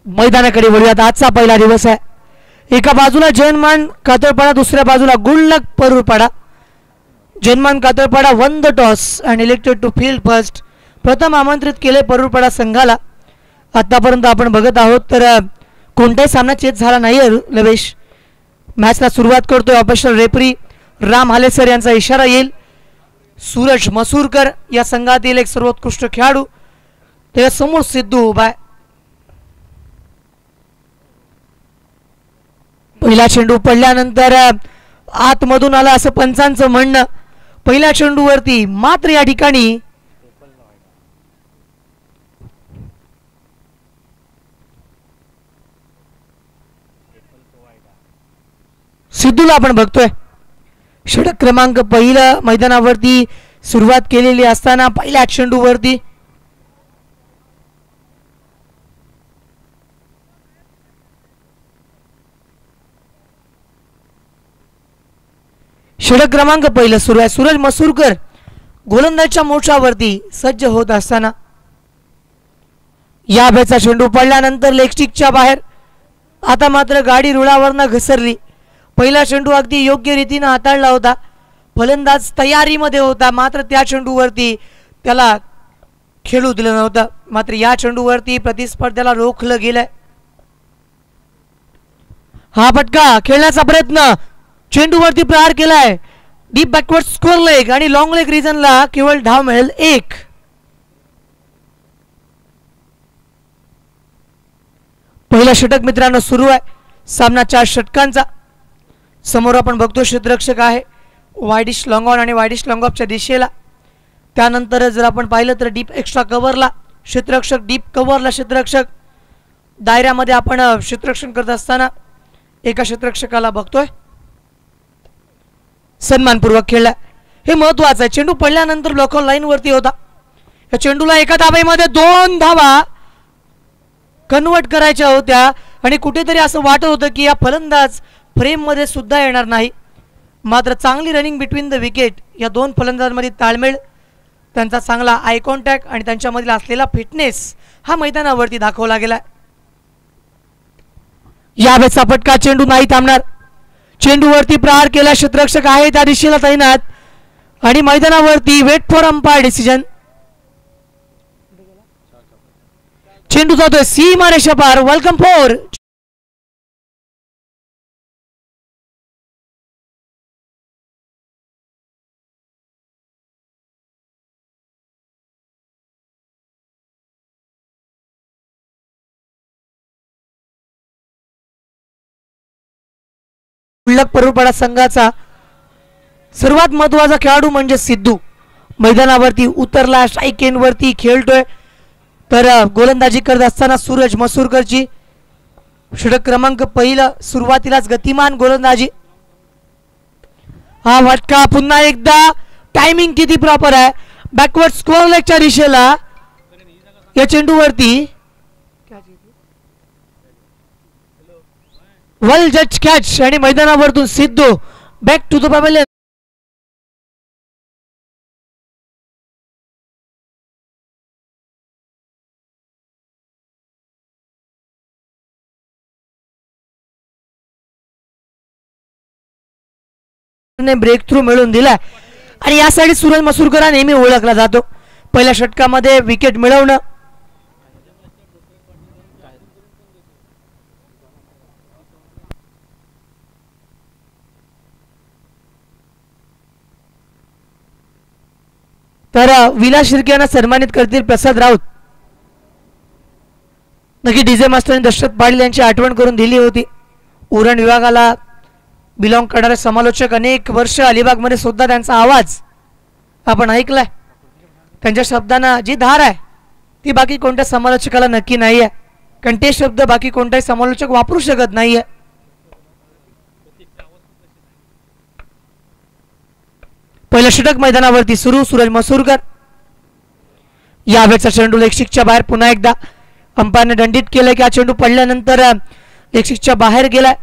मैदानाकडे वळूयात. आजचा पहिला दिवस आहे. एका बाजूला जयमान कातळपाडा, दुसऱ्या बाजूला good luck Parurpada. Jaymaan Katalpada won the toss and elected to field first. प्रथम आमंत्रित केले परूरपाडा संघाला. आतापर्यंत आपण बघत आहोत तर कोणताही सामना चेत झाला नाही. लवेश मॅचला सुरुवात करतोय. ऑफिशियल रेफरी राम हालेसर यांचा इशारा येईल. सूरज मसूरकर या संघातील एक सर्वोत्कृष्ट खेळाडू, त्याच्यासमोर सिद्धू उभा आहे. पहिला चेंडू पडल्यानंतर आतमधून आला असं पंचांचं म्हणणं. पहिल्या चेंडूवरती मात्र या ठिकाणी सिद्धूला आपण बघतोय. षटक क्रमांक पहिलं मैदानावरती सुरुवात केलेली असताना पहिल्या चेंडूवरती षटक क्रमांक पहिलं सुरू आहे. सूरज मसूरकर गोलंदाजच्या मोर्चावरती सज्ज होत असताना या बॅटचा चेंडू पडल्यानंतर लेगस्टिकच्या बाहेर. आता मात्र गाडी रुळावरनं घसरली. पहिला चेंडू अगदी योग्य रीतीने हाताळला होता. फलंदाज तयारीमध्ये होता, मात्र त्या चेंडूवरती त्याला खेळू दिलं नव्हतं. मात्र या चेंडूवरती प्रतिस्पर्ध्याला रोखलं गेलंय. हा फटका खेळण्याचा प्रयत्न, चेंडूवरती प्रहार केलाय. डीप बॅकवर्ड स्कोर लेग आणि लॉंग लेग रिजनला केवळ धाव मिळेल 1. पहिला षटक मित्रांनो सुरू आहे. सामना 4 षटकांचा. समोर आपण बघतो क्षेत्ररक्षक आहे वायडिश लॉंग ऑन आणि वायडिश लॉंग ऑफच्या दिशेला. त्यानंतर जर आपण पाहिलं तर डीप एक्स्ट्रा कव्हरला क्षेत्ररक्षक, डीप कव्हरला क्षेत्ररक्षक. दायऱ्यामध्ये आपण क्षेत्ररक्षण करत असताना एका क्षेत्ररक्षकाला बघतोय. सन्मानपूर्वक खेळला. हे महत्वाचं आहे. चेंडू पडल्यानंतर ब्लॉक लाईन वरती होता. या चेंडूला एका धावेमध्ये 2 धावा कन्वर्ट करायच्या होत्या आणि कुठेतरी असं वाटत होतं की या फलंदाज फ्रेम मध्ये सुद्धा येणार नाही. मात्र चांगली रनिंग बिटवीन द विकेट. या 2 फलंदाजांमध्ये ताळमेळ, त्यांचा चांगला आय कॉन्टॅक्ट आणि त्यांच्यामधील असलेला फिटनेस हा मैदानावरती दाखवला गेला. या बॅटचा फटका, चेंडू नाही थांबणार. चेंडूवरती प्रहार केला. क्षेत्ररक्षक आहे त्या दिशेला तैनात आणि मैदानावरती वेट फॉर अंपायर डिसिजन. चेंडू जातोय सीमा रेषा पार. वेलकम फॉर गुडलक परूरपाडा संघाचा सर्वात महत्वाचा खेळाडू म्हणजे सिद्धू. मैदानावरती उतरला, स्ट्राईक एंड वरती खेळतोय. तर गोलंदाजी करत असताना सूरज मसूरकरची षटक क्रमांक पहिलं सुरुवातीलाच गतिमान गोलंदाजी. हा फटका पुन्हा एकदा. टायमिंग किती प्रॉपर आहे. बॅकवर्ड स्कोअर लेगच्या दिशेला या चेंडूवरती वेल जज कॅच आणि मैदानावरतून Sidhu back to the pavilion. Breakthrough मिळवून दिलाय आणि यासाठी सूरज मसूरकर हा नेहमी ओळखला जातो. पहिल्या षटकामध्ये विकेट मिळवणं, तर विलास शिर्के यांना सन्मानित करतील प्रसाद राऊत. नक्की डीजे मास्टरने दशरथ पाटील यांची आठवण करून दिली होती. उरण विभागाला बिलॉंग करणारे समालोचक अनेक वर्ष अलिबागमध्ये सुद्धा त्यांचा आवाज आपण ऐकलाय. त्यांच्या शब्दांना जी धार आहे ती बाकी कोणत्या समालोचकाला नक्की नाही आहे. कारण ते शब्द बाकी कोणताही समालोचक वापरू शकत नाहीये. पहिलं षटक मैदानावरती सुरू. सूरज मसूरकर. या वेळचा चेंडू लेगस्टिकच्या बाहेर. पुन्हा एकदा अंपायरने दंडित केलं की हा चेंडू पडल्यानंतर लेगस्टिकच्या बाहेर गेलाय.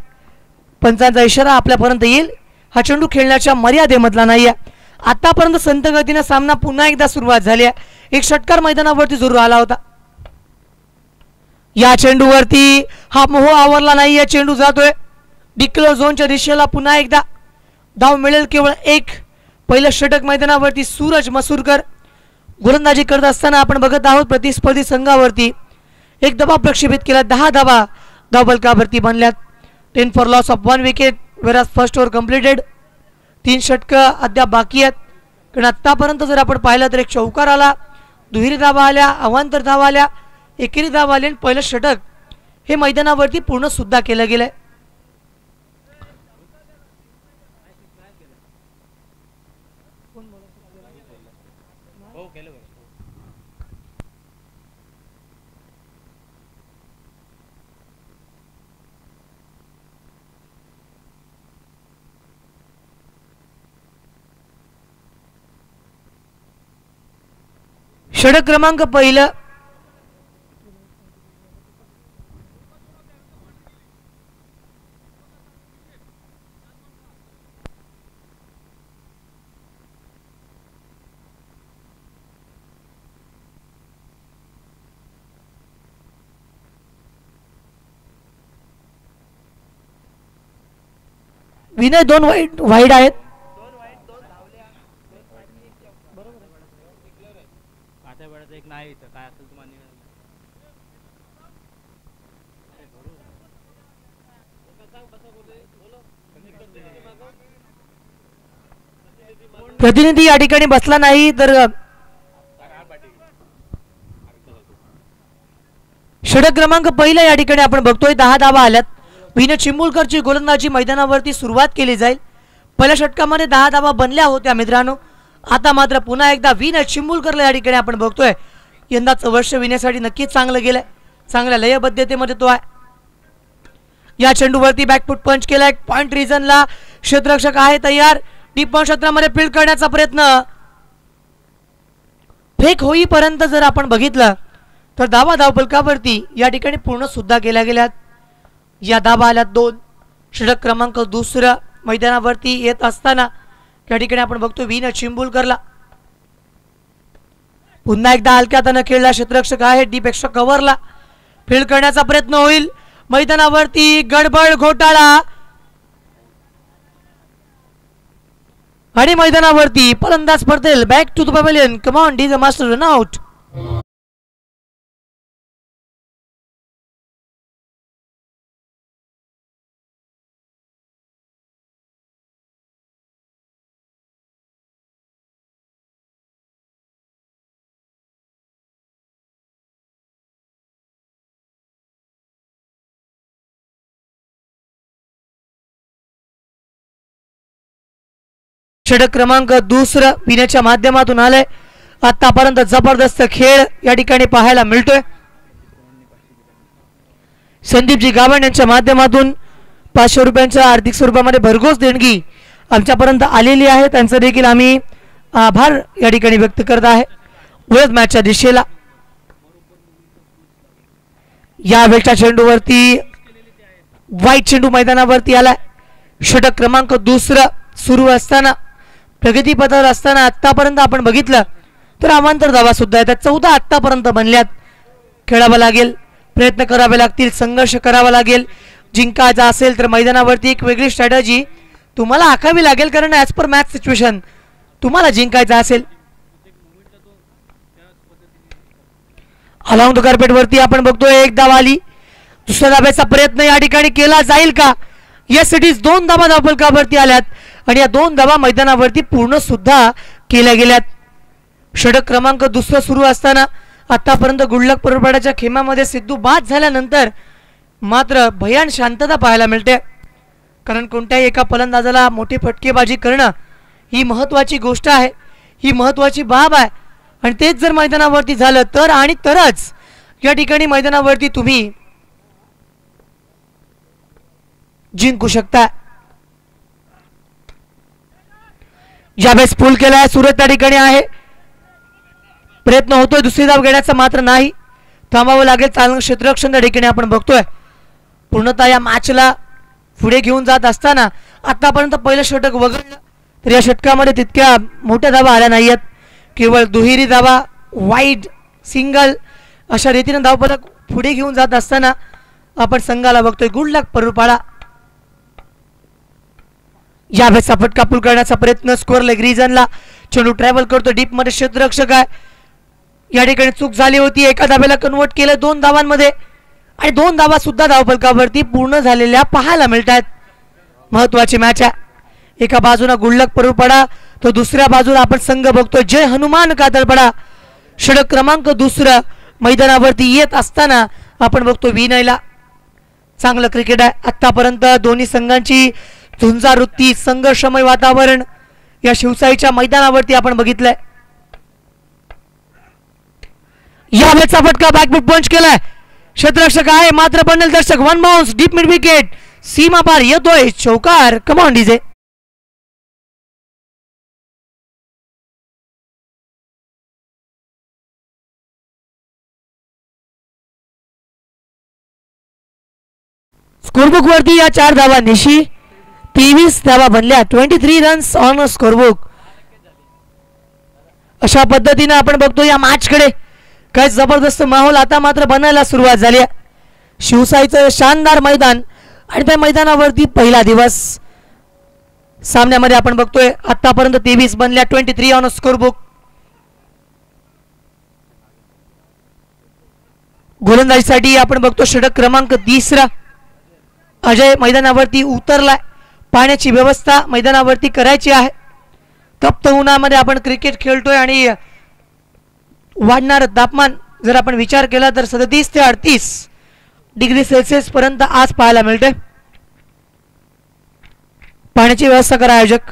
पंचांचा इशारा आपल्यापर्यंत येईल. हा चेंडू खेळण्याच्या मर्यादेमधला नाहीये. आतापर्यंत संत गतीने सामना पुन्हा एकदा सुरुवात झाली आहे. एक षटकार मैदानावरती जरूर आला होता. या चेंडूवरती हा मोह आवरला नाही. या चेंडू जातोय डिक्लेअर झोनच्या दिशेला. पुन्हा एकदा धाव मिळेल केवळ एक. पहिलं षटक मैदानावरती सूरज मसूरकर गोलंदाजी करत असताना आपण बघत आहोत प्रतिस्पर्धी संघावरती एक दबाव प्रक्षेपित केला. 10 धावा धावफलकावरती बनल्यात. 10 for loss of 1 wicket वेराज first over completed. 3 षटकं अद्याप बाकी आहेत. कारण आत्तापर्यंत जर आपण पाहिलं तर एक चौकार आला, दुहेरी धावा आल्या, अवांतर धावा आल्या, एकेरी धावा आली आणि पहिलं षटक हे मैदानावरती पूर्ण सुद्धा केलं गेलंय. षटक क्रमांक पहिलं विनय 2 वाईड आहेत. प्रतिनिधी या ठिकाणी बसला नाही तर षटक क्रमांक पहिला या ठिकाणी आपण बघतोय 10 धावा आल्यात. विनय चिंबुलकरची गोलंदाजी मैदानावरती सुरुवात केली जाईल. पहिल्या षटकामध्ये 10 धावा बनल्या होत्या मित्रांनो. आता मात्र पुन्हा एकदा विनय चिंबुलकरला या ठिकाणी आपण बघतोय. यंदाचं वर्ष विनयसाठी नक्कीच चांगलं गेलंय. चांगल्या लयबद्धतेमध्ये तो आहे. या चेंडूवरती बॅकफूट पंच केलाय. पॉइंट रिजनला क्षेत्ररक्षक आहे तयार. डीप क्षेत्रामध्ये फील्ड करण्याचा प्रयत्न. फेक होईपर्यंत जर आपण बघितलं तर धावा धावफलकावरती या ठिकाणी पूर्ण सुद्धा केल्या गेल्यात. या धावा आल्यात 2. षटक क्रमांक दुसरं मैदानावरती येत असताना या ठिकाणी आपण बघतो विनय चिंबुलकरला. पुन्हा एकदा हलक्या हातानं खेळला क्षेत्ररक्षक आहे. डीप एक्स्ट्रा कव्हरला फील्ड करण्याचा प्रयत्न होईल. मैदानावरती गडबड घोटाळा आणि मैदानावरती फलंदाज पडतील. Back to the pavilion. Come on डी द मास्टर रन आउट. षटक क्रमांक दुसरं विनयच्या माध्यमातून आलंय. आतापर्यंत जबरदस्त खेळ या ठिकाणी पाहायला मिळतोय. संदीपजी गावण यांच्या माध्यमातून 500 रुपयांच्या आर्थिक स्वरूपामध्ये भरघोस देणगी आमच्यापर्यंत आलेली आहे. त्यांचा देखील आम्ही आभार या ठिकाणी व्यक्त करत आहे. उलट मॅचच्या दिशेला या वेळच्या चेंडूवरती वाईट चेंडू मैदानावरती आलाय. षटक क्रमांक दुसरं सुरू असताना प्रगतीपथावर असताना आतापर्यंत आपण बघितलं तर अवांतर धावा सुद्धा आहेत. 14 आतापर्यंत बनल्यात. खेळावं लागेल, प्रयत्न करावे लागतील, संघर्ष करावा लागेल. जिंकायचा असेल तर मैदानावरती एक वेगळी स्ट्रॅटेजी तुम्हाला आखावी लागेल. कारण ॲज पर मॅच सिच्युएशन तुम्हाला जिंकायचं असेल. अलॉंग द कार्पेट वरती आपण बघतोय एक धाव आली. दुसऱ्या धाब्याचा प्रयत्न या ठिकाणी केला जाईल का? Yes it is. 2 धावा धावफलकावरती आल्यात आणि या 2 धावा मैदानावरती पूर्ण सुद्धा केल्या गेल्यात. षटक क्रमांक दुसरं सुरू असताना आतापर्यंत गुडलक परपडाच्या खेमामध्ये सिद्धू बाद झाल्यानंतर मात्र भयान शांतता पाहायला मिळते. कारण कोणत्याही एका फलंदाजाला मोठी फटकेबाजी करणं ही महत्त्वाची गोष्ट आहे, ही महत्त्वाची बाब आहे. आणि तेच जर मैदानावरती झालं तर आणि तरच या ठिकाणी मैदानावरती तुम्ही जिंकू शकता. ज्यावेळेस पूल केलाय सूरज त्या ठिकाणी आहे. प्रयत्न होतोय दुसरी धाव घेण्याचा मात्र नाही. थांबावं लागेल. चालक क्षेत्ररक्षण त्या ठिकाणी आपण बघतोय. पूर्णतः या मॅचला पुढे घेऊन जात असताना आतापर्यंत पहिलं षटक वगळलं तर या षटकामध्ये तितक्या मोठ्या धावा आल्या नाहीयेत. केवळ दुहेरी धावा, वाईड, सिंगल अशा रीतीने धावफलक पुढे घेऊन जात असताना आपण संघाला बघतोय गुड लक परुरपाडा. या भेटचा फटका पूल करण्याचा प्रयत्न स्कोअर लेग रिजनला. चेंडू ट्रॅव्हल करतो डीप मध्ये, क्षेत्ररक्षक आहे. या ठिकाणी चूक झाली होती. एका धाब्याला कन्वर्ट केलं 2 धावांमध्ये आणि 2 धावा सुद्धा धावफलकावरती पूर्ण झालेल्या पाहायला मिळतात. महत्वाची मॅच आहे. एका बाजूला गुडलक परुरपाडा तो दुसऱ्या बाजूला आपण संघ बघतोय जय हनुमान कातळपाडा. षटक क्रमांक 2 मैदानावरती येत असताना आपण बघतो विनयला. चांगलं क्रिकेट आहे आतापर्यंत. दोन्ही संघांची झुंजावृत्ती, संघर्षमय वातावरण या शिवसाईच्या मैदानावरती आपण बघितलंय. या वेळचा फटका बॅकफूट पंच केलाय. क्षेत्ररक्षक आहे मात्र बंडल दर्शक. 1 बाउन्स डीप मिड विकेट, सीमा पार येतोय चौकार. कम ऑन डीजे. स्कोरबुक वरती या 4 धावा निशी 23 धावा बनल्या. 23 रन्स ऑन स्कोरबुक. अशा पद्धतीने आपण बघतो या मॅच कडे. काय जबरदस्त माहोल आता मात्र बनायला सुरुवात झाली आहे. शिवसाईचं शानदार मैदान आणि त्या मैदानावरती पहिला दिवस. सामन्यामध्ये आपण बघतोय आतापर्यंत 23 बनल्या. 23 ऑन स्कोरबुक. गोलंदाजीसाठी आपण बघतो षटक क्रमांक 3 अजय मैदानावरती उतरलाय. पाण्याची व्यवस्था मैदानावरती करायची आहे. तप्त उन्हामध्ये आपण क्रिकेट खेळतोय आणि वाढणारं तापमान जर आपण विचार केला तर 37 ते 38 डिग्री सेल्सिअस पर्यंत आज पाहायला मिळते. पाण्याची व्यवस्था करा आयोजक.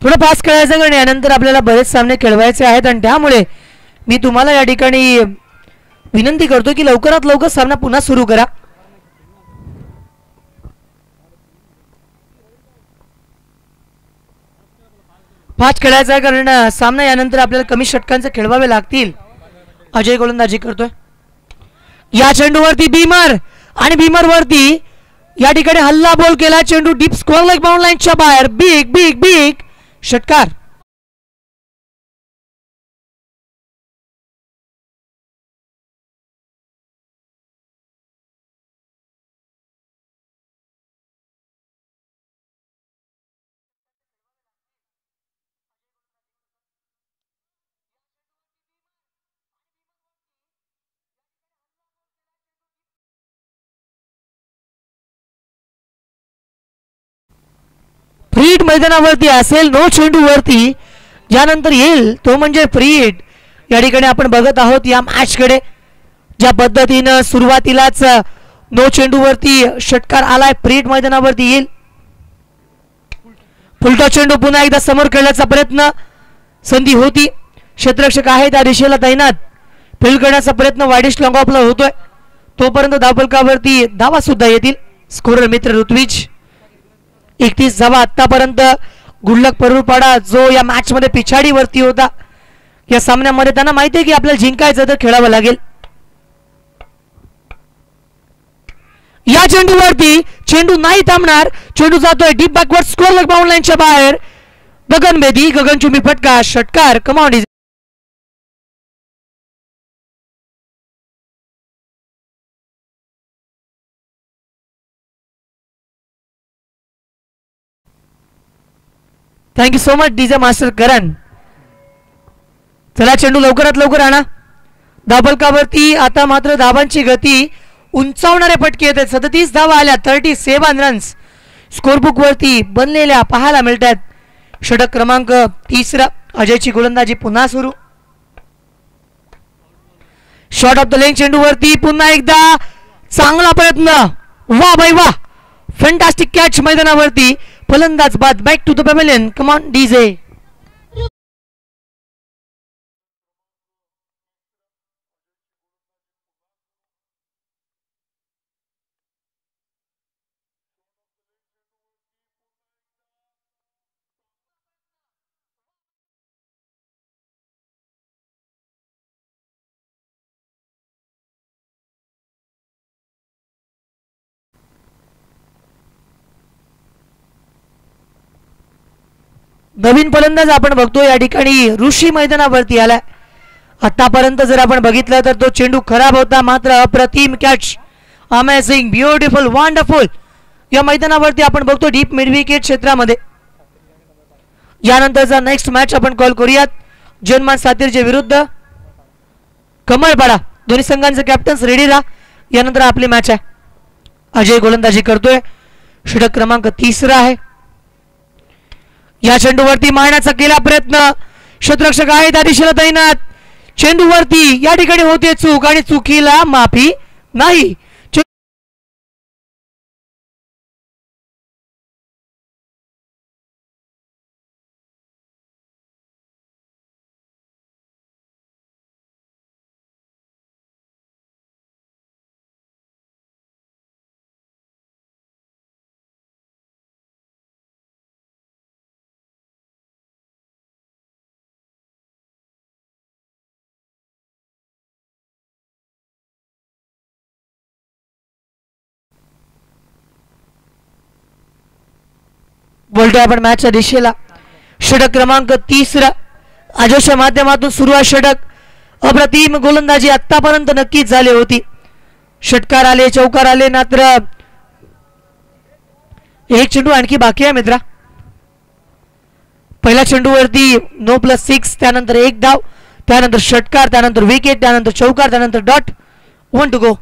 थोडं फास्ट खेळायचं कारण यानंतर आपल्याला बरेच सामने खेळवायचे आहेत आणि त्यामुळे मी तुम्हाला या ठिकाणी विनंती करतो की लवकरात लवकर सामना पुन्हा सुरू करा. फास्ट खेळायचा आहे कारण सामना यानंतर आपल्याला कमी षटकांचे खेळवावे लागतील. अजय गोलंदाजी करतोय. या चेंडूवरती बीमर आणि बीमर वरती या ठिकाणी हल्ला बॉल केला. चेंडू डीप स्कोअर लाईक बाउंड लाईनच्या बाहेर. बिग बिग बिग षटकार. फ्रीड मैदानावरती असेल. नो चेंडू वरती ज्यानंतर येईल तो म्हणजे फ्रीड. या ठिकाणी आपण बघत आहोत या मॅच कडे. ज्या पद्धतीनं सुरुवातीलाच नो चेंडू वरती षटकार आलाय. फ्रीड मैदानावरती येईल. फुलटॉ चेंडू पुन्हा एकदा समोर खेळण्याचा प्रयत्न. संधी होती. क्षेत्ररक्षक आहे त्या दिशेला तैनात. फील्ड करण्याचा प्रयत्न वाईडिश लॉंग ऑफला होतोय. तोपर्यंत धावफलकावरती धावा सुद्धा येतील. स्कोरर मित्र ऋत्विज. 31 धावा आतापर्यंत. गुडलक परुरपाडा जो या मॅच मध्ये पिछाडीवरती होता. या सामन्यामध्ये त्यांना माहिती आहे की आपल्याला जिंकायचं तर खेळावं लागेल. या चेंडूवरती चेंडू नाही थांबणार. चेंडू जातोय deep backward square leg boundary लाईनच्या बाहेर. गगन बेदी गगनचुंबी फटका. षटकार. Command. Thank you so much DJ master Karan. चला चेंडू लवकरात लवकर आणा. धावफलकावरती आता मात्र धावांची गती उंचावणारे फटके येत आहेत. 37 धावा आल्या. 37 रन्स स्कोरबुक वरती बनलेल्या पाहायला मिळतात. षटक क्रमांक 3 अजयची गोलंदाजी पुन्हा सुरू. शॉट ऑफ द लेग चेंडू वरती पुन्हा एकदा चांगला प्रयत्न. वा बाई वा. फॅन्टास्टिक कॅच मैदानावरती. फलंदाज बाद. Back to the pavilion. Come on DJ. नवीन फलंदाज आपण बघतो या ठिकाणी ऋषी मैदानावरती आलाय. आतापर्यंत जर आपण बघितलं तर तो चेंडू खराब होता, मात्र अप्रतिम कॅच, अमेझिंग, ब्युटिफुल, वंडरफुल या मैदानावरती आपण बघतो डीप मिड विकेट क्षेत्रामध्ये. यानंतरचा नेक्स्ट मॅच आपण कॉल करूयात जनमान सातीरचे विरुद्ध कमळपाडा. दोन्ही संघांचे कॅप्टन्स रेडी राहा. यानंतर आपली मॅच आहे. अजय गोलंदाजी करतोय. षटक क्रमांक 3 आहे. या चेंडूवरती मारण्याचा केला प्रयत्न. क्षेत्ररक्षक आहे त्या दिशेला तैनात. चेंडूवरती या ठिकाणी होते चूक आणि चुकीला माफी नाही. बोलतोय आपण मॅचच्या दिशेला. षटक क्रमांक 3 अजयच्या माध्यमातून सुरू आहे षटक. अप्रतिम गोलंदाजी आतापर्यंत नक्कीच झाली होती. षटकार आले, चौकार आले, मात्र एक चेंडू आणखी बाकी आहे मित्रा. पहिल्या चेंडूवरती No+6, त्यानंतर एक धाव, त्यानंतर षटकार, त्यानंतर विकेट, त्यानंतर चौकार, त्यानंतर डॉट. 1 to go.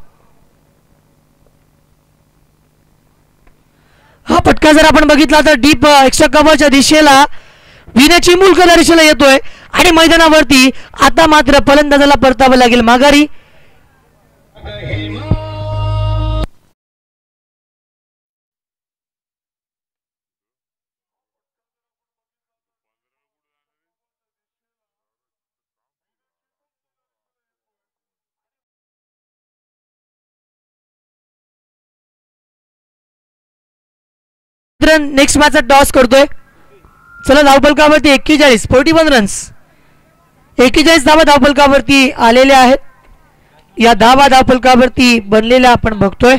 हा फटका जर आपण बघितला तर डीप एक्स्ट्रा कव्हरच्या दिशेला विनय चिमुलकर दिशेला येतोय आणि मैदानावरती आता मात्र फलंदाजाला परतावं लागेल माघारी. नेक्स्ट मॅचचा टॉस करतोय. चला धावफलकावरती 41 रन्स, 41 धावा धावफलकावरती आलेल्या आहेत. या धावा धावफलकावरती बनलेल्या आपण बघतोय.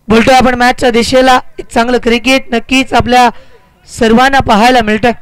बोलतोय आपण मॅचच्या दिशेला. एक चांगलं क्रिकेट नक्कीच आपल्या सर्वांना पाहायला मिळतंय.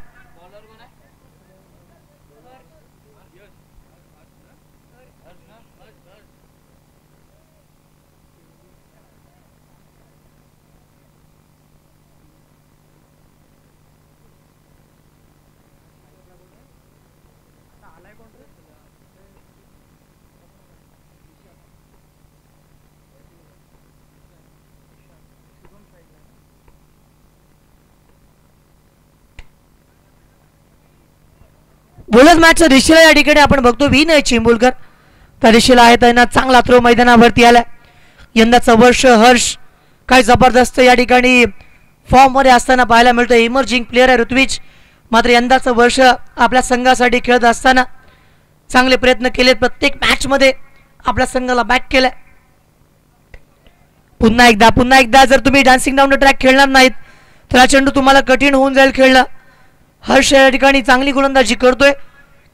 बोलत मॅचच्या दिशेला या ठिकाणी आपण बघतो विनय चिंबुलकर त्या दिशेला आहे. त्यांना चांगला थ्रो मैदानावरती आलाय. यंदाचं वर्ष हर्ष काय जबरदस्त या ठिकाणी फॉर्ममध्ये असताना पाहायला मिळतं. इमर्जिंग प्लेअर आहे ऋत्विज. मात्र यंदाचं वर्ष आपल्या संघासाठी खेळत असताना चांगले प्रयत्न केलेत. प्रत्येक मॅचमध्ये आपल्या संघाला बॅक केलंय. पुन्हा एकदा जर तुम्ही डान्सिंग डाऊन द ट्रॅक खेळणार नाहीत तर हा चेंडू तुम्हाला कठीण होऊन जाईल खेळणं. हर्ष या ठिकाणी चांगली गोलंदाजी करतोय.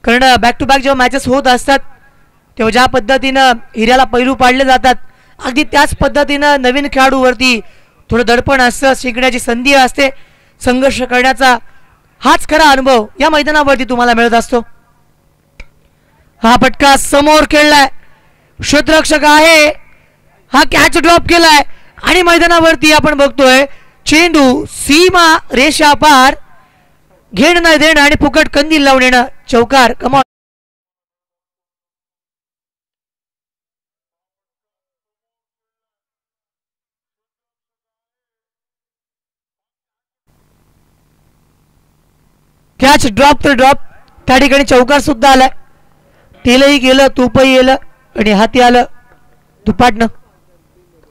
कारण बॅक टू बॅक जेव्हा मॅचेस होत असतात तेव्हा ज्या पद्धतीनं हिऱ्याला पैलू पाडले जातात अगदी त्याच पद्धतीनं नवीन खेळाडूवरती थोडं दडपण असतं, शिकण्याची संधी असते, संघर्ष करण्याचा हाच खरा अनुभव या मैदानावरती तुम्हाला मिळत असतो. हा फटका समोर खेळलाय. क्षेत्ररक्षक आहे. हा कॅच ड्रॉप केलाय आणि मैदानावरती आपण बघतोय चेंडू सीमा रेषा पार घेणं नाही देणं आणि फुकट कंदील लावून येणं. चौकार. कमॉन. कॅच ड्रॉप तर ड्रॉप. त्या ठिकाणी चौकार सुद्धा आलाय. तेलही गेलं, तूपही गेलं. आणि हाती आलं दुपाटनं.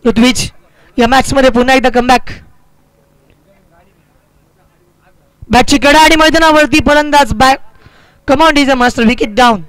ऋत्विज या मॅच मध्ये पुन्हा एकदा कमबॅक. बॅटची कडा आणि मैदानावरती फलंदाज back. Command is a master. Wicket down.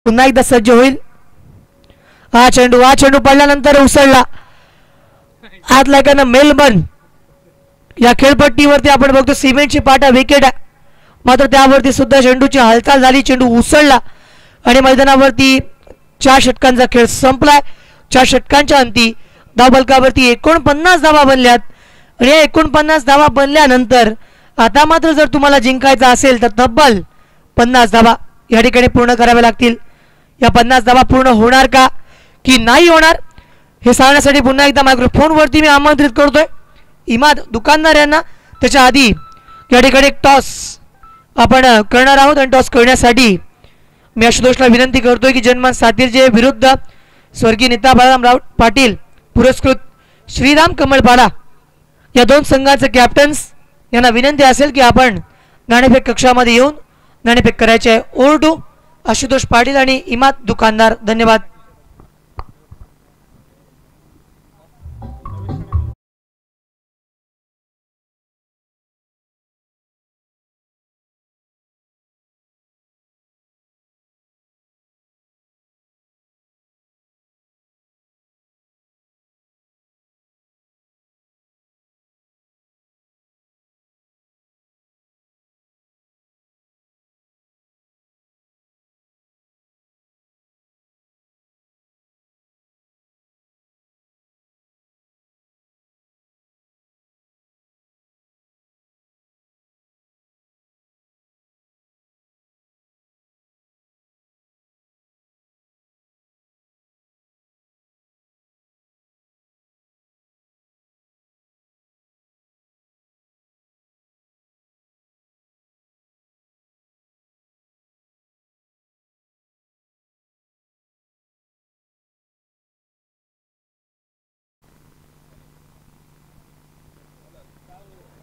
पुन्हा एकदा सज्ज होईल. हा चेंडू पडल्यानंतर उसळला आत लागानं. मेलबर्न या खेळपट्टीवरती आपण बघतो सिमेंटची पाटा विकेट आहे, मात्र त्यावरती सुद्धा चेंडूची हालचाल झाली. चेंडू उसळला आणि मैदानावरती 4 षटकांचा खेळ संपलाय. 4 षटकांच्या अंती धावफलकावरती 49 धावा बनल्यात आणि या 49 धावा बनल्यानंतर आता मात्र जर तुम्हाला जिंकायचं असेल तर तब्बल 50 धावा या ठिकाणी पूर्ण कराव्या लागतील. या 50 धावा पूर्ण होणार का की नाही होणार हे सांगण्यासाठी पुन्हा एकदा मायक्रोफोनवरती मी आमंत्रित करतोय इमाद दुकानदार यांना. त्याच्या आधी या ठिकाणी एक टॉस आपण करणार आहोत आणि टॉस करण्यासाठी मी आशुतोषला विनंती करतोय की जनमान सातीरचे विरुद्ध स्वर्गीय नेता बाळाराम पाटील पुरस्कृत श्रीराम कमळपाडा या 2 संघाचे कॅप्टन्स यांना विनंती असेल की आपण नाणेफेक कक्षामध्ये येऊन नाणेफेक करायचे आहे. ओव्हर टू आशुतोष पाटील आणि इमाद दुकानदार. धन्यवाद.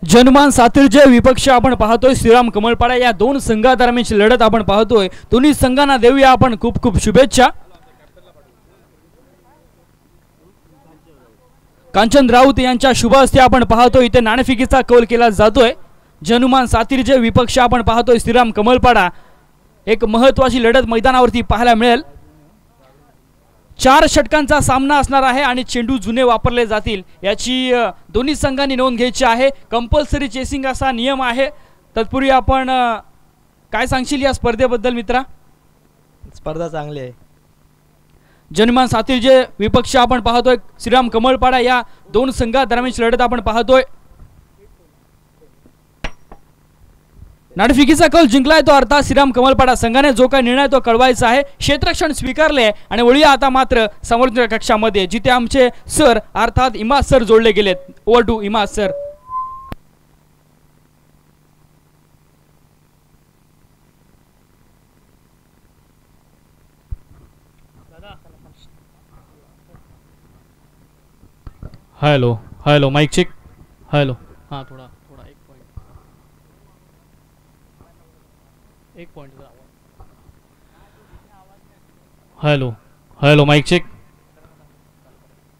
जनमान सातीरचे विपक्ष आपण पाहतोय श्रीराम कमळपाडा या 2 संघादरम्यानची लढत आपण पाहतोय. दोन्ही संघांना देऊया आपण खूप खूप शुभेच्छा. कांचन राऊत यांच्या शुभ हस्ते आपण पाहतोय इथे नाणेफेकीचा कौल केला जातोय. जनमान सातीरचे विपक्ष आपण पाहतोय श्रीराम कमळपाडा. एक महत्त्वाची लढत मैदानावरती पाहायला मिळेल. 4 षटकांचा सामना असणार आहे आणि चेंडू जुने वापरले जातील याची दोन्ही संघांनी नोंद घ्यायची आहे. कंपल्सरी चेसिंग असा नियम आहे. तत्पूर्वी आपण काय सांगशील या स्पर्धेबद्दल मित्रा? स्पर्धा चांगली आहे. जनमान सातीरचे विपक्ष आपण पाहतोय श्रीराम कमळपाडा या 2 संघादरम्यानची लढत आपण पाहतोय. नाणेफेकीचा कौल जिंकलाय तो अर्थात श्रीराम कमळपाडा संघाने. जो काही निर्णय तो कळवायचा आहे. क्षेत्ररक्षण स्वीकारले आणि वळूया आता मात्र समोरच्या कक्षामध्ये जिथे आमचे सर अर्थात इमाद सर जोडले गेलेत. Over to Imad sir. Hello hello mike check. Hello हां थोडा एक point hello hello mike check.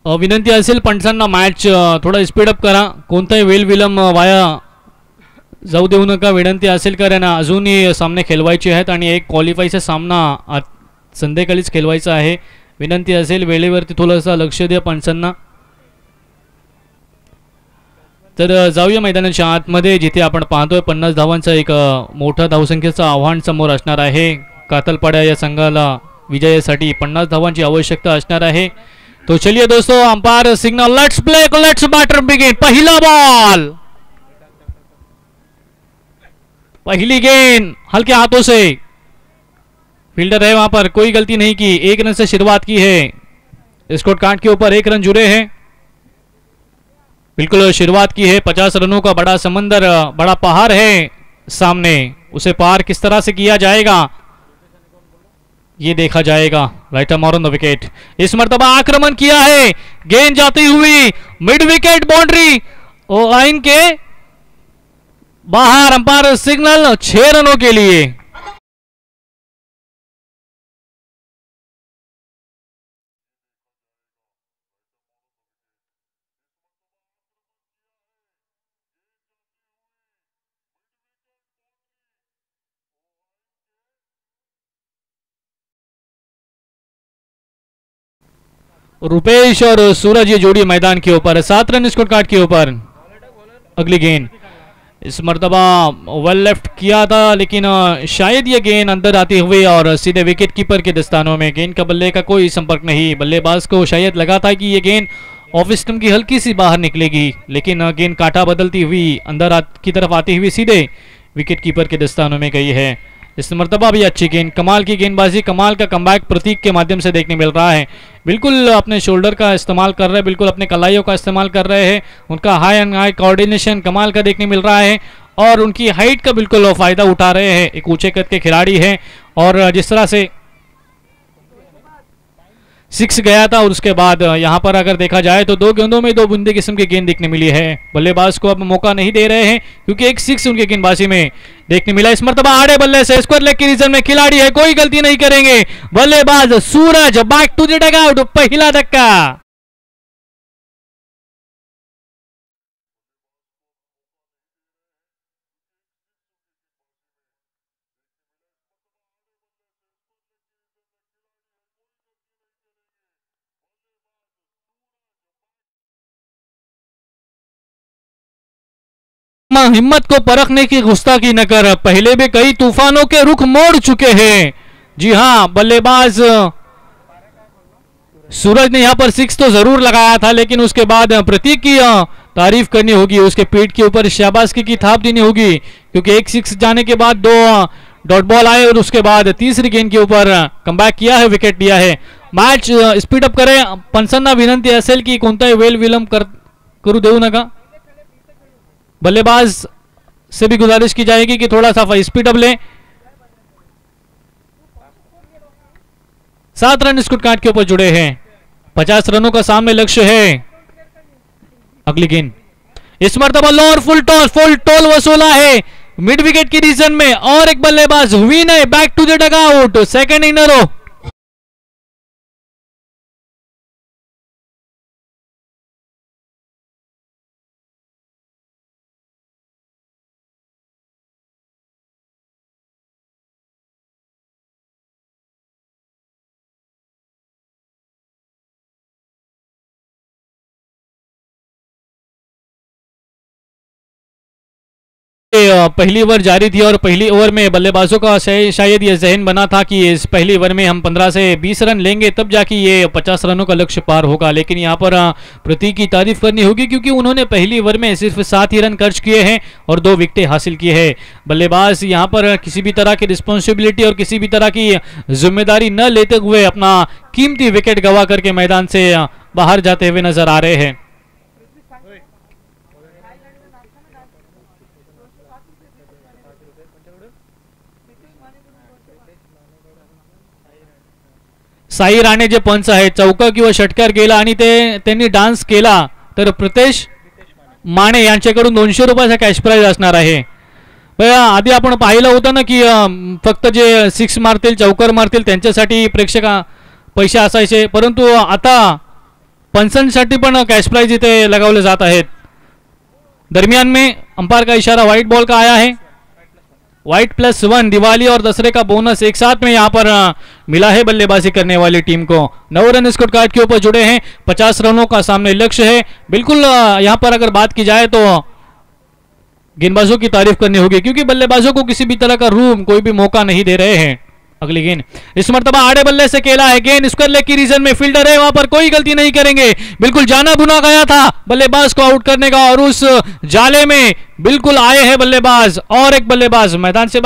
विनंती असेल पंचांना मॅच थोडा स्पीडअप करा. कोणताही वेलविलंब वाया जाऊ देऊ नका. विनंती असेल कारण अजूनही सामने खेळवायचे आहेत आणि एक क्वालिफायचा सामना संध्याकाळीच खेळवायचा आहे. विनंती असेल वेळेवरती थोडंसं लक्ष द्या पंचांना. तर जाऊया मैदानाच्या आतमध्ये जिथे आपण पाहतोय 50 धावांचा एक मोठा धावसंख्येचं आव्हान समोर असणार आहे. कातलपाड्या या संघाला विजयासाठी 50 धावांची आवश्यकता असणार आहे. तो चलिए दोस्तों, umpire signal, let's play, let's batter begin. पहला बॉल, पहली गेंद हल्के हाथों से, फील्डर है वहां पर, कोई गलती नहीं की. 1 रन से शुरुआत की है. स्कोर कार्ड के ऊपर 1 रन जुड़े हैं. बिल्कुल शुरुआत की है. 50 रनों का बड़ा समंदर, बड़ा पहाड़ है सामने. उसे पार किस तरह से किया जाएगा ये देखा जाएगा. Right arm on the wicket. इस मर्तबा आक्रमण किया है. गेंद जाती हुई मिड विकेट बाउंड्री लाइन के बाहर. अंपायर सिग्नल 6 रनों के लिए. रुपेश और सूरज ये जोड़ी मैदान के ऊपर. 7 रन स्कोर कार्ड के ऊपर. अगली गेंद इस मर्तबा वेल लेफ्ट किया था लेकिन शायद ये गेंद अंदर आती हुई और सीधे विकेट कीपर के दस्तानों में. गेंद का बल्ले का कोई संपर्क नहीं. बल्लेबाज को शायद लगा था कि ये गेंद ऑफ स्टंप की हल्की सी बाहर निकलेगी लेकिन गेंद कांटा बदलती हुई अंदर की तरफ आती हुई सीधे विकेट कीपर के दस्तानों में गई है. इस मरतबा भी अच्छी गेंद, कमाल की गेंदबाजी, कमाल का कमबैक प्रतीक के माध्यम से देखने मिल रहा है. बिल्कुल अपने शोल्डर का इस्तेमाल कर रहे हैं, बिल्कुल अपने कलाइयों का इस्तेमाल कर रहे हैं. उनका हाई एंड हाई कोऑर्डिनेशन कमाल का देखने मिल रहा है और उनकी हाइट का बिल्कुल फ़ायदा उठा रहे हैं. एक ऊंचे कद के खिलाड़ी हैं और जिस तरह से 6 गया था और उसके बाद यहाँ पर अगर देखा जाए तो 2 गेंदों में 2 बूंदे किस्म की गेंद देखने मिली है. बल्लेबाज को अब मौका नहीं दे रहे हैं क्योंकि एक 6 उनके गेंदबाजी में देखने मिला. इस मरतबा आड़े बल्ले से स्क्वायर लेग की रीजन में खिलाड़ी है, कोई गलती नहीं करेंगे. बल्लेबाज सूरज बैक टू द डगआउट. पहला धक्का. हिम्मत को परखने की गुस्ताखी न कर. पहले भी कई तूफानों के रुख मोड़ चुके हैं. जी हां, बल्लेबाज सूरज ने यहां पर 6 तो जरूर लगाया था लेकिन उसके बाद प्रतीक की तारीफ करनी होगी, उसके पीठ के ऊपर शाबाशी की थाप देनी होगी क्योंकि एक 6 जाने के बाद 2 डॉट बॉल आए और उसके बाद तीसरी गेंद के ऊपर कमबॅक किया है, विकेट लिया है. मॅच स्पीडअप करें. पंचांना विनंती असेल की कोणताही वेळ विलंब करू देऊ नका. बल्लेबाज से भी गुजारिश की जाएगी कि थोड़ा सा स्पीड अप लें. 7 रन स्कोर कार्ड के ऊपर जुड़े हैं. 50 रनों का सामने लक्ष्य है. अगली गेंद इस मरतबा लोअर फुल टॉल वसूला है मिड विकेट की रीजन में और एक बल्लेबाज विन है. Back to the dugout. Second in a row. पहली ओवर जारी थी और पहली ओवर में बल्लेबाजों का शायद ये जहन बना था कि इस पहली ओवर में हम 15 से 20 रन लेंगे तब जाके ये 50 रनों का लक्ष्य पार होगा. लेकिन यहाँ पर प्रतीक की तारीफ करनी होगी क्योंकि उन्होंने पहली ओवर में सिर्फ 7 ही रन खर्च किए हैं और 2 विकेटें हासिल की है. बल्लेबाज यहाँ पर किसी भी तरह की रिस्पॉन्सिबिलिटी और किसी भी तरह की जिम्मेदारी न लेते हुए अपना कीमती विकेट गंवा करके मैदान से बाहर जाते हुए नजर आ रहे हैं. साई राणे जे पंच आहेत, चौका किंवा षटकार गेला आणि त्यांनी डान्स केला तर प्रतेश माने यांच्याकडून 200 रुपयाचा कॅश प्राइज असणार आहे. आधी आपण पाहिलं होतं ना की फक्त जे 6 मारतील, चौकार मारतील त्यांच्यासाठी पैसे असायचे, परंतु आता पंचांसाठी पण कॅश प्राइज इथे लगावले जात आहेत. दरमियान में अंपायर का इशारा व्हाइट बॉल का आया है. व्हाइट +1 दिवाली और दसरे का बोनस एक साथ में यहाँ पर मिला है बल्लेबाजी करने वाली टीम को. 9 रन स्कोर कार्ड के ऊपर जुड़े हैं. 50 रनों का सामने लक्ष्य है. बिल्कुल यहाँ पर अगर बात की जाए तो गेंदबाजों की तारीफ करनी होगी, क्योंकि बल्लेबाजों को किसी भी तरह का रूम, कोई भी मौका नहीं दे रहे हैं. अगली गेंद इस मर्तबा आड़े बल्ले से खेला है. गेंद स्क्वायर लेग की रीजन में फील्डर है, वहां पर कोई गलती नहीं करेंगे. बिल्कुल जाना बुना गया था बल्लेबाज को आउट करने का, और उस जाले में बिल्कुल आए हैं बल्लेबाज, और एक बल्लेबाज मैदान से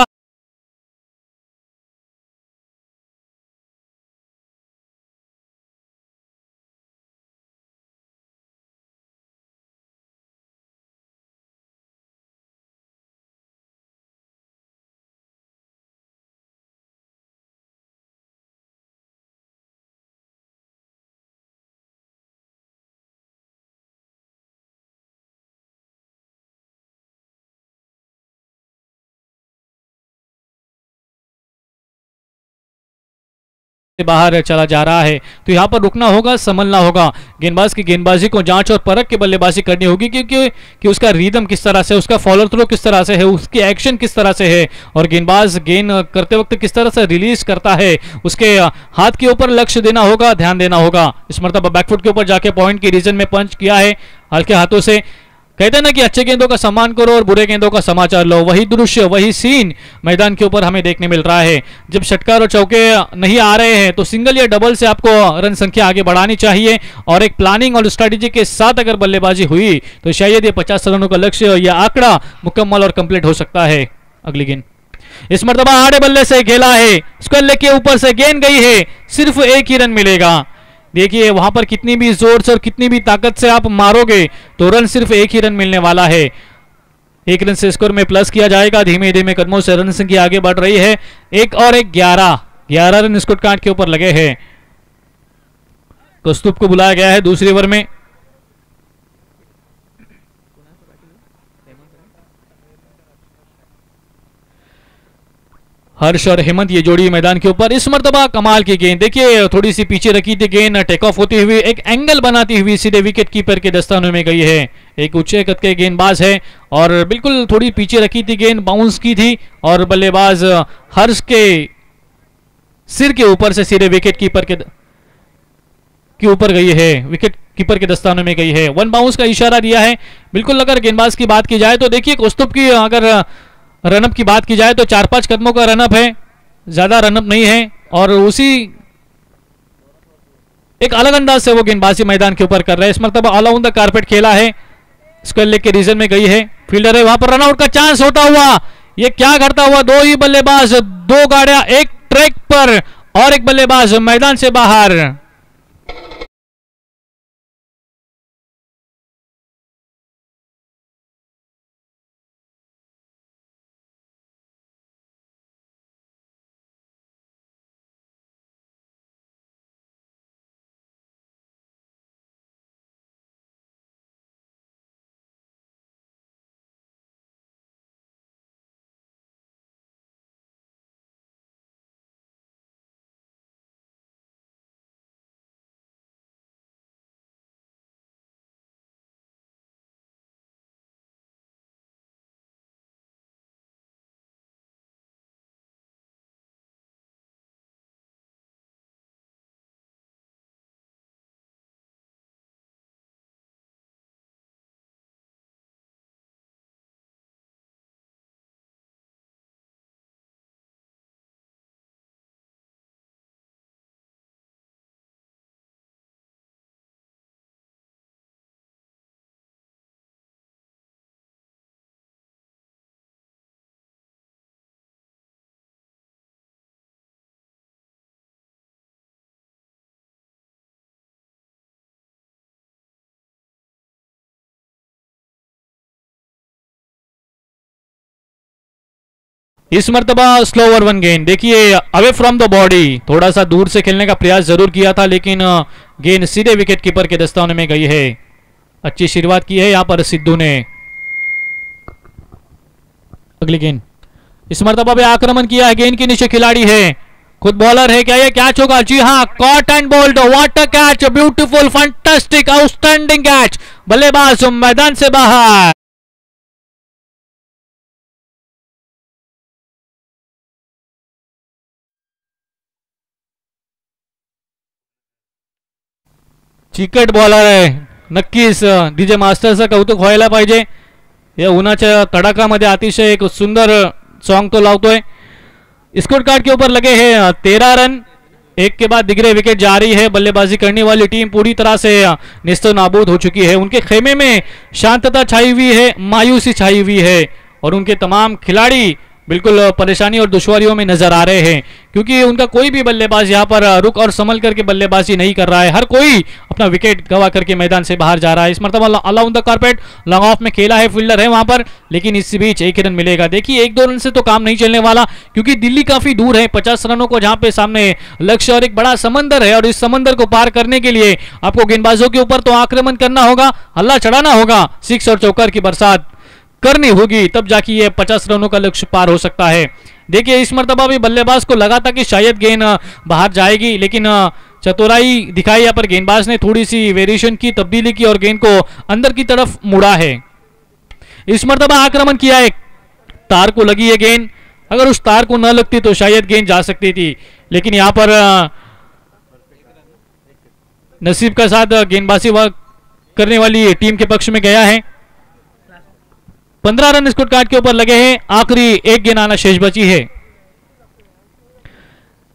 बाहर चला जा रहा है. तो यहां पर रुकना होगा, संभलना होगा. गेंदबाज की गेंदबाजी को जांच और परख के बल्लेबाजी करनी होगी, क्योंकि कि उसका रिदम किस तरह से, उसका फॉलो थ्रो किस तरह से है, उसकी एक्शन किस तरह से है, और गेंदबाज गेंद करते वक्त किस तरह से रिलीज करता है, उसके हाथ के ऊपर लक्ष्य देना होगा, ध्यान देना होगा. इस मरतबा बैकफुट के ऊपर जाके पॉइंट की रीजन में पंच किया है हल्के हाथों से. कहते हैं ना कि अच्छे गेंदों का सम्मान करो और बुरे गेंदों का समाचार लो. वही दृश्य, वही सीन मैदान के ऊपर हमें देखने मिल रहा है. जब षटकार और चौके नहीं आ रहे हैं तो सिंगल या डबल से आपको रन संख्या आगे बढ़ानी चाहिए, और एक प्लानिंग और स्ट्रेटेजी के साथ अगर बल्लेबाजी हुई तो शायद ये 50 रनों का लक्ष्य या आंकड़ा मुकम्मल और कंप्लीट हो सकता है. अगली गेंद इस मर्तबा आड़े बल्ले से खेला है. स्क्वायर लेग के ऊपर से गेंद गई है. सिर्फ एक ही रन मिलेगा. देखिए वहां पर कितनी भी जोर से और कितनी भी ताकत से आप मारोगे तो रन सिर्फ एक ही रन मिलने वाला है. 1 रन से स्कोर में प्लस किया जाएगा. धीमे धीमे कदमों से रन संख्या आगे बढ़ रही है. 1 और 1 11 रन स्कोर कार्ड के ऊपर लगे हैं. कौस्तुभ को बुलाया गया है दूसरी ओवर में. हर्ष और हेमंत ये जोड़ी मैदान के ऊपर. इस मर्तबा कमाल की गेंद, देखिए थोड़ी सी पीछे रखी थी गेंद, टेक ऑफ होती हुई एक एंगल बनाती हुई सीधे विकेट कीपर के दस्तानों में गई है. एक ऊंचे कद के गेंदबाज है और बिल्कुल थोड़ी पीछे रखी थी गेंद, बाउंस की थी और बल्लेबाज हर्ष के सिर के ऊपर से सीधे विकेट कीपर के ऊपर गई है, विकेट कीपर के दस्तानों में गई है. 1 बाउंस का इशारा दिया है. बिल्कुल अगर गेंदबाज की बात की जाए तो देखिए कौस्तुभ की अगर रनअप की बात की जाए तो 4-5 कदमों का रनअप है, ज्यादा रनअप नहीं है, और उसी एक अलग अंदाज से वो गेंदबाजी मैदान के ऊपर कर रहे हैं. इस मरतबा ऑल ऑन द कारपेट खेला है, स्क्वायर लेग के रीजन में गई है. फील्डर है, वहां पर रनआउट का चांस होता हुआ ये क्या करता हुआ, 2 ही बल्लेबाज, 2 गाड़ियां एक ट्रैक पर और एक बल्लेबाज मैदान से बाहर. इस मर्तबा स्लो ओवर 1 गेंद, देखिए अवे फ्रॉम द बॉडी, थोड़ा सा दूर से खेलने का प्रयास जरूर किया था, लेकिन गेंद सीधे विकेट कीपर के दस्ताने में गई है. अच्छी शुरुआत की है यहां पर सिद्धू ने. अगली गेंद, इस मर्तबा पे आक्रमण किया है, गेंद के नीचे खिलाड़ी है, खुद बॉलर है क्या, ये कैच होगा? जी हाँ, caught and bowled, what a catch, beautiful, fantastic, outstanding catch, बल्लेबाज मैदान से बाहर। चिकट बॉलर आहे, नक्कीच डीजे मास्टरचं कौतुक व्हायला पाहिजे. या उन्हाच्या तडाखामध्ये अतिशय एक सुंदर सॉन्ग तो लावतोय. स्कोर कार्ड के ऊपर लगे हैं 13 रन, एक के बाद दिगरे विकेट जारी है. बल्लेबाजी करने वाली टीम पूरी तरह से नेस्तो नाबूद हो चुकी है. उनके खेमे में शांतता छाई हुई है, मायूसी छाई हुई है और उनके तमाम खिलाड़ी बिल्कुल परेशानी और दुश्वारियों में नजर आ रहे हैं, क्योंकि उनका कोई भी बल्लेबाज यहाँ पर रुक और संभल करके बल्लेबाजी नहीं कर रहा है. हर कोई अपना विकेट गवा करके मैदान से बाहर जा रहा है. इस मरतबा alone the carpet long off में खेला है, फील्डर है वहां पर, लेकिन इस बीच एक ही रन मिलेगा. देखिए 1-2 रन से तो काम नहीं चलने वाला, क्योंकि दिल्ली काफी दूर है 50 रनों को, जहां पे सामने लक्ष्य और एक बड़ा समंदर है. और इस समंदर को पार करने के लिए आपको गेंदबाजों के ऊपर तो आक्रमण करना होगा, हल्ला चढ़ाना होगा, सिक्स और चौकर की बरसात करनी होगी, तब जाके ये 50 रनों का लक्ष्य पार हो सकता है. देखिए इस मर्तबा भी बल्लेबाज को लगा था कि शायद गेंद बाहर जाएगी, लेकिन चतुराई दिखाई यहाँ पर गेंदबाज ने, थोड़ी सी वेरिएशन की, तब्दीली की और गेंद को अंदर की तरफ मुड़ा है. इस मर्तबा आक्रमण किया है, तार को लगी है गेंद, अगर उस तार को न लगती तो शायद गेंद जा सकती थी, लेकिन यहाँ पर नसीब का साथ गेंदबाजी करने वाली टीम के पक्ष में गया है. 15 रन स्कोर कार्ड के ऊपर लगे हैं, आखिरी एक गेंद आना शेष बची है.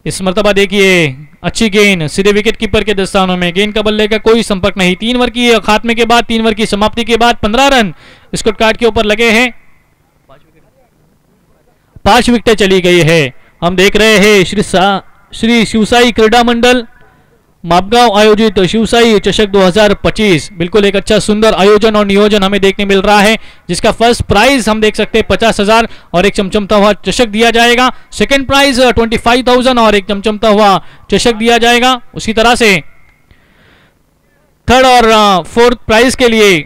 इस मर्तबा देखिए अच्छी गेंद सीधे विकेट कीपर के दस्तानों में, गेंद का बल्ले का कोई संपर्क नहीं. 3 ओवर की खात्मे के बाद, 3 ओवर की समाप्ति के बाद 15 रन स्कोर कार्ड के ऊपर लगे हैं. 5 विकेटें चली गई है. हम देख रहे हैं श्री शिवसाई क्रीडा मंडल मापगांव आयोजित शिवसाई चषक 2025. बिल्कुल एक अच्छा सुंदर आयोजन और नियोजन हमें देखने मिल रहा है, जिसका फर्स्ट प्राइज हम देख सकते हैं 50,000 और एक चमचमता हुआ चषक दिया जाएगा. सेकंड प्राइज 25,000 और एक चमचमता हुआ चषक दिया जाएगा. उसी तरह से थर्ड और फोर्थ प्राइज के लिए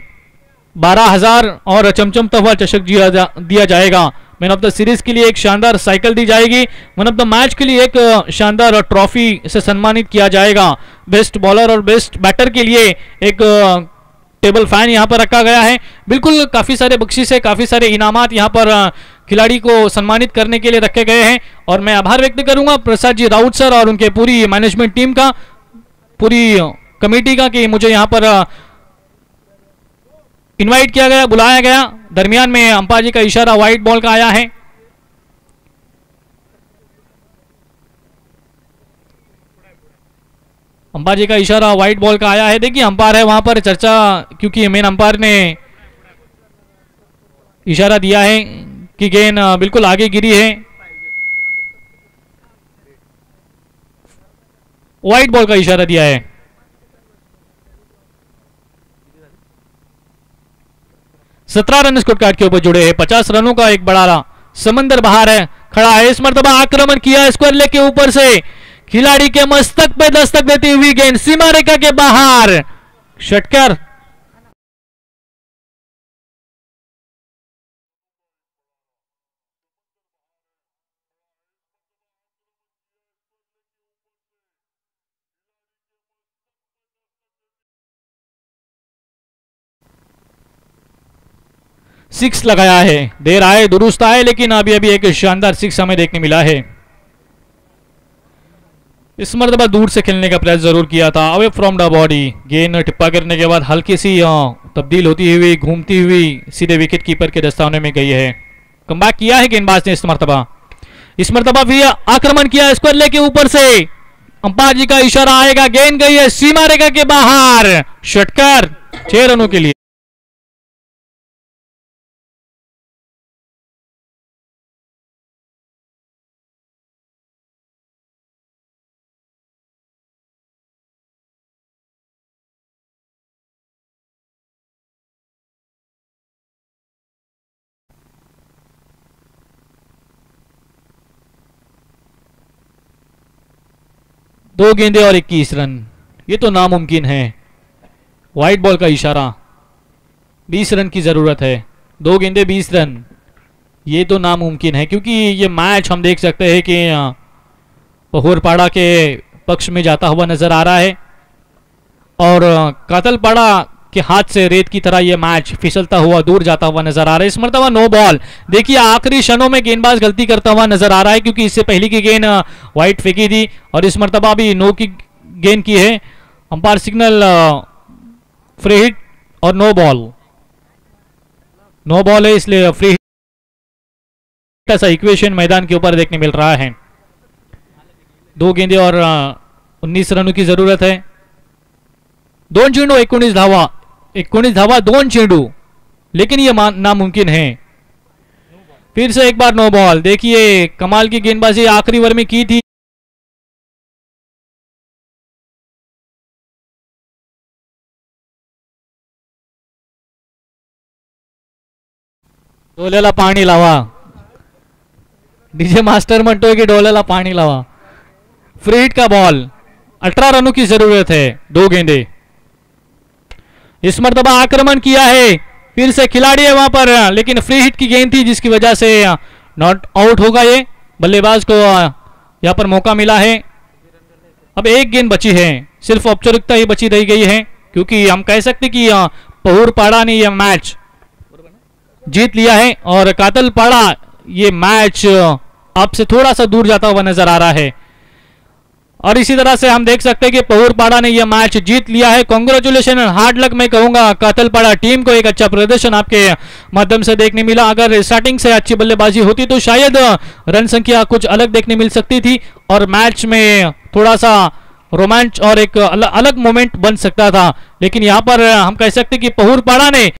12,000 और चमचमता हुआ चषक दिया जाएगा. मैन ऑफ द सीरीज के लिए एक शानदार साइकिल दी जाएगी. मैन ऑफ द मैच के लिए एक शानदार ट्रॉफी से सम्मानित किया जाएगा. बेस्ट बॉलर और बेस्ट बैटर के लिए एक टेबल फैन यहां पर रखा गया है. बिल्कुल काफी सारे बख्शीश है, काफी सारे इनामात यहां पर खिलाड़ी को सम्मानित करने के लिए रखे गए हैं. और मैं आभार व्यक्त करूंगा प्रसाद जी राउत सर और उनके पूरी मैनेजमेंट टीम का, पूरी कमेटी का, कि मुझे यहां पर इनवाइट किया गया, बुलाया गया. दरमियान में अंपायर जी का इशारा व्हाइट बॉल का आया है. अंपायर जी का इशारा व्हाइट बॉल का आया है. देखिए अंपायर है वहां पर, चर्चा, क्योंकि मेन अंपायर ने इशारा दिया है कि गेंद बिल्कुल आगे गिरी है. व्हाइट बॉल का इशारा दिया है. सत्रह रन स्कोर कार्ड के ऊपर जुड़े हैं. 50 रनों का एक बड़ा समंदर बाहर है, खड़ा है. इस मर्तबा आक्रमण किया स्क्वायर लेग के ऊपर से, खिलाड़ी के मस्तक पे दस्तक देती हुई गेंद सीमा रेखा के बाहर, षटकर. सिक्स लगाया है, देर आए दुरुस्त आए, लेकिन अभी अभी एक शानदार सिक्स हमें देखने मिला है. इस मर्तबा दूर से खेलने का प्रयास जरूर किया था, अवे फ्रॉम द बॉडी. गेंद टिप्पा करने के बाद हल्की सी तब्दील होती हुई, घूमती हुई सीधे विकेट कीपर के दस्ताने में गई है. कमबैक किया है गेंदबाज ने इस मर्तबा भी आक्रमण किया स्क्वायर लेग के ऊपर से. अंपायर जी का इशारा आएगा, गेंद गई है सीमा रेखा के बाहर, षटकर 6 रनों के लिए. दो गेंदे और 21 रन, ये तो नामुमकिन है. व्हाइट बॉल का इशारा, 20 रन की जरूरत है. 2 गेंदे 20 रन, ये तो नामुमकिन है, क्योंकि ये मैच हम देख सकते हैं कि पहुरपाड़ा के पक्ष में जाता हुआ नजर आ रहा है और कातलपाड़ा के हाथ से रेत की तरह यह मैच फिसलता हुआ दूर जाता हुआ नजर आ रहा है। इस मरतबा नो बॉल। देखिए आखिरी क्षणों में गेंदबाज गलती करता हुआ नजर आ रहा है क्योंकि इससे पहले की गेंद वाइड फेंकी थी और इस मरतबा भी नो की गेंद की है। अंपायर सिग्नल फ्री हिट और नो बॉल है, इसलिए फ्री हिट ऐसा इक्वेशन मैदान के ऊपर देखने मिल रहा है। 2 गेंदे और 19 रनों की जरूरत है। 2 चेंडू 19 धावा 2 चेंडू, लेकिन यह नामुमकिन है। फिर से एक बार नो बॉल। देखिए कमाल की गेंदबाजी आखिरी ओवर में की थी। डोल्याला पाणी लावा, डीजे मास्टर म्हणतोय की डोल्याला पाणी लावा। फ्री हिट का बॉल, 18 रनों की जरूरत है। 2 गेंदे। इस मरतबा आक्रमण किया है, फिर से खिलाड़ी है वहां पर, लेकिन फ्री हिट की गेंद थी जिसकी वजह से नॉट आउट होगा। ये बल्लेबाज को यहां पर मौका मिला है। अब 1 गेंद बची है, सिर्फ औपचारिकता ही बची रह गई है क्योंकि हम कह सकते कि पहुरपाड़ा ने यह मैच जीत लिया है और कातलपाड़ा ये मैच आपसे थोड़ा सा दूर जाता हुआ नजर आ रहा है। और इसी तरह से हम देख सकते हैं कि पहुरपाड़ा ने यह मैच जीत लिया है। कांग्रेचुलेशन, हार्ड लक मैं कहूंगा कातलपाड़ा टीम को। एक अच्छा प्रदर्शन आपके माध्यम से देखने मिला। अगर स्टार्टिंग से अच्छी बल्लेबाजी होती तो शायद रन संख्या कुछ अलग देखने मिल सकती थी और मैच में थोड़ा सा रोमांच और एक अलग मोमेंट बन सकता था, लेकिन यहां पर हम कह सकते कि पहुरपाड़ा ने